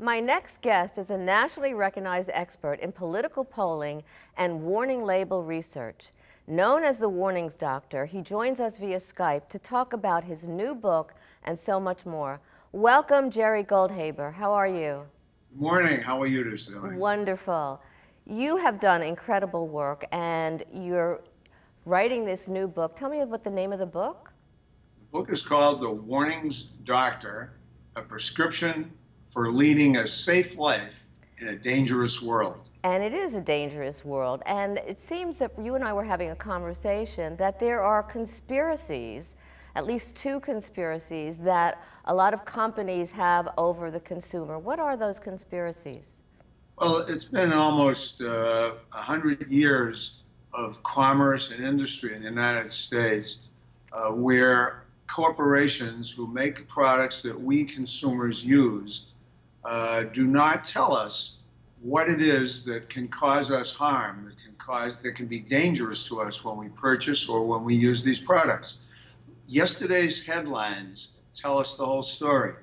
My next guest is a nationally recognized expert in political polling and warning label research. Known as the Warnings Doctor, he joins us via Skype to talk about his new book and so much more. Welcome, Jerry Goldhaber. How are you? Good morning. How are you this morning? Wonderful. You have done incredible work, and you're writing this new book. Tell me about the name of the book. The book is called The Warnings Doctor, a prescription for leading a safe life in a dangerous world. And it is a dangerous world. And it seems that you and I were having a conversation that there are conspiracies, at least two conspiracies, that a lot of companies have over the consumer. What are those conspiracies? Well, it's been almost 100 years of commerce and industry in the United States where corporations who make products that we consumers use do not tell us what it is that can cause us harm, that can be dangerous to us when we purchase or when we use these products. Yesterday's headlines tell us the whole story.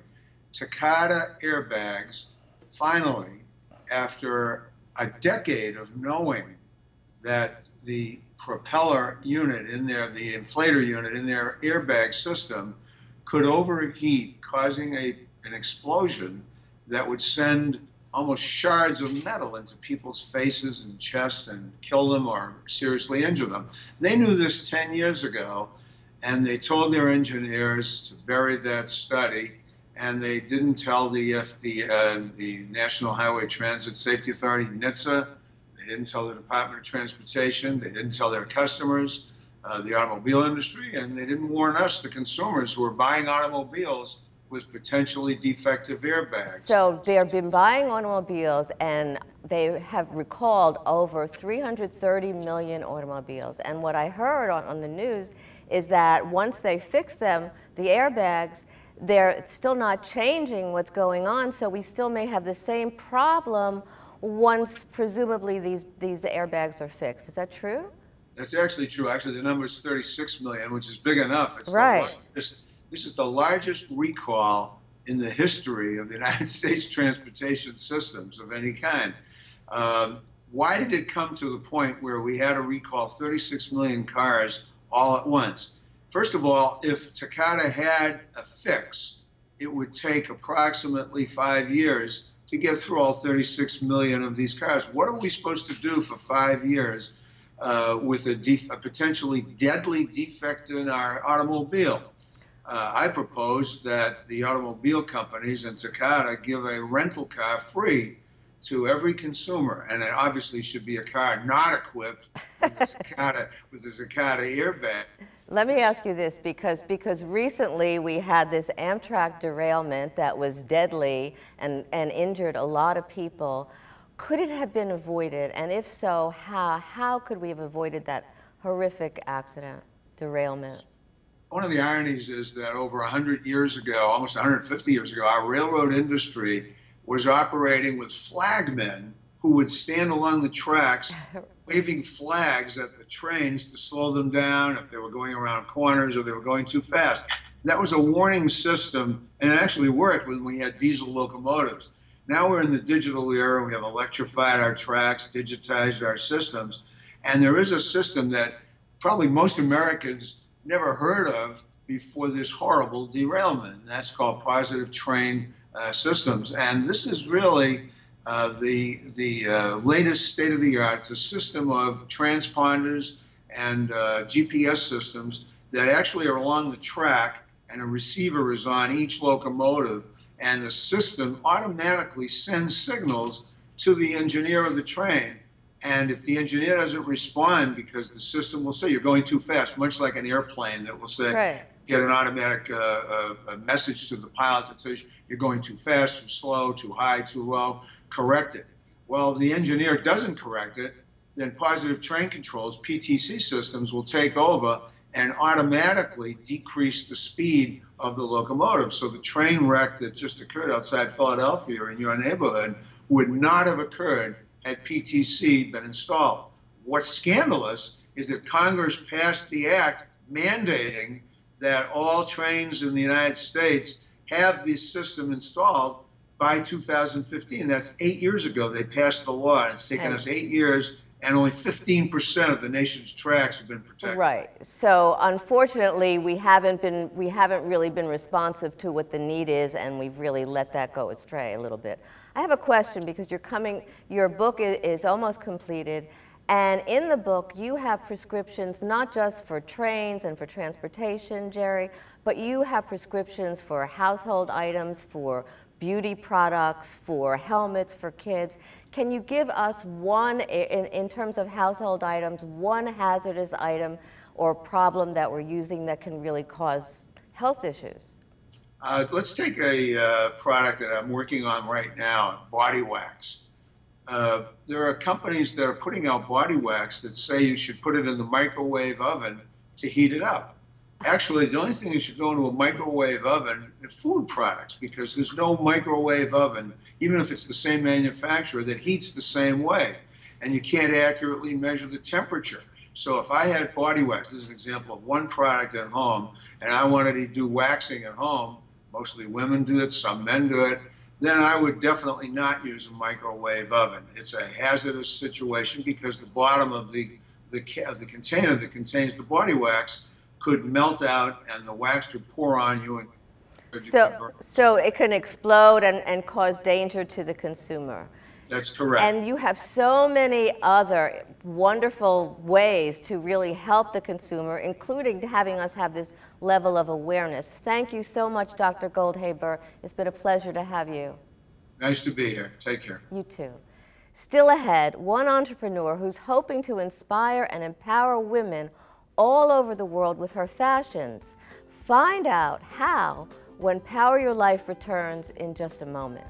Takata airbags, finally, after a decade of knowing that the propeller unit in there, the inflator unit in their airbag system could overheat, causing an explosion that would send almost shards of metal into people's faces and chests and kill them or seriously injure them. They knew this 10 years ago, and they told their engineers to bury that study, and they didn't tell the National Highway Transit Safety Authority, NHTSA. They didn't tell the Department of Transportation. They didn't tell their customers, the automobile industry, and they didn't warn us, the consumers who were buying automobiles with potentially defective airbags. So they've been buying automobiles, and they have recalled over 330 million automobiles. And what I heard on the news is that once they fix them, the airbags, they're still not changing what's going on, so we still may have the same problem once presumably these airbags are fixed. Is that true? That's actually true. Actually, the number is 36 million, which is big enough. It's right. This is the largest recall in the history of the United States transportation systems of any kind. Why did it come to the point where we had to recall 36 million cars all at once? First of all, if Takata had a fix, it would take approximately 5 years to get through all 36 million of these cars. What are we supposed to do for 5 years with a potentially deadly defect in our automobile? I propose that the automobile companies and Takata give a rental car free to every consumer, and it obviously should be a car not equipped with the Takata airbag. Let me ask you this, because recently we had this Amtrak derailment that was deadly and injured a lot of people. Could it have been avoided? And if so, how could we have avoided that horrific accident, derailment? One of the ironies is that over 100 years ago, almost 150 years ago, our railroad industry was operating with flagmen who would stand along the tracks waving flags at the trains to slow them down if they were going around corners or they were going too fast. That was a warning system, and it actually worked when we had diesel locomotives. Now we're in the digital era. We have electrified our tracks, digitized our systems, and there is a system that probably most Americans never heard of before this horrible derailment. That's called positive train systems, and this is really the latest state-of-the-art. It's a system of transponders and GPS systems that actually are along the track, and a receiver is on each locomotive, and the system automatically sends signals to the engineer of the train. And if the engineer doesn't respond, because the system will say you're going too fast, much like an airplane that will say, right, get an automatic message to the pilot that says you're going too fast, too slow, too high, too low, correct it. Well, if the engineer doesn't correct it, then positive train controls, PTC systems, will take over and automatically decrease the speed of the locomotive. So the train wreck that just occurred outside Philadelphia or in your neighborhood would not have occurred had PTC been installed. What's scandalous is that Congress passed the act mandating that all trains in the United States have this system installed, by 2015. That's 8 years ago. They passed the law, and it's taken us 8 years, and only 15% of the nation's tracks have been protected. Right. So unfortunately, we haven't really been responsive to what the need is, and we've really let that go astray a little bit. I have a question because your book is almost completed, and in the book you have prescriptions not just for trains and for transportation, Jerry, but you have prescriptions for household items, for beauty products, for helmets for kids. Can you give us one, in terms of household items, one hazardous item or problem that we're using that can really cause health issues? Let's take a product that I'm working on right now, body wax. There are companies that are putting out body wax that say you should put it in the microwave oven to heat it up. Actually, the only thing that should go into a microwave oven is food products, because there's no microwave oven, even if it's the same manufacturer, that heats the same way. And you can't accurately measure the temperature. So if I had body wax, this is an example of one product at home, and I wanted to do waxing at home, mostly women do it, some men do it, then I would definitely not use a microwave oven. It's a hazardous situation because the bottom of the container that contains the body wax could melt out and the wax could pour on you. And so it can explode and cause danger to the consumer. That's correct. And you have so many other wonderful ways to really help the consumer, including having us have this level of awareness. Thank you so much, Dr. Goldhaber. It's been a pleasure to have you. Nice to be here. Take care. You too. Still ahead, one entrepreneur who's hoping to inspire and empower women all over the world with her fashions. Find out how when Power Your Life returns in just a moment.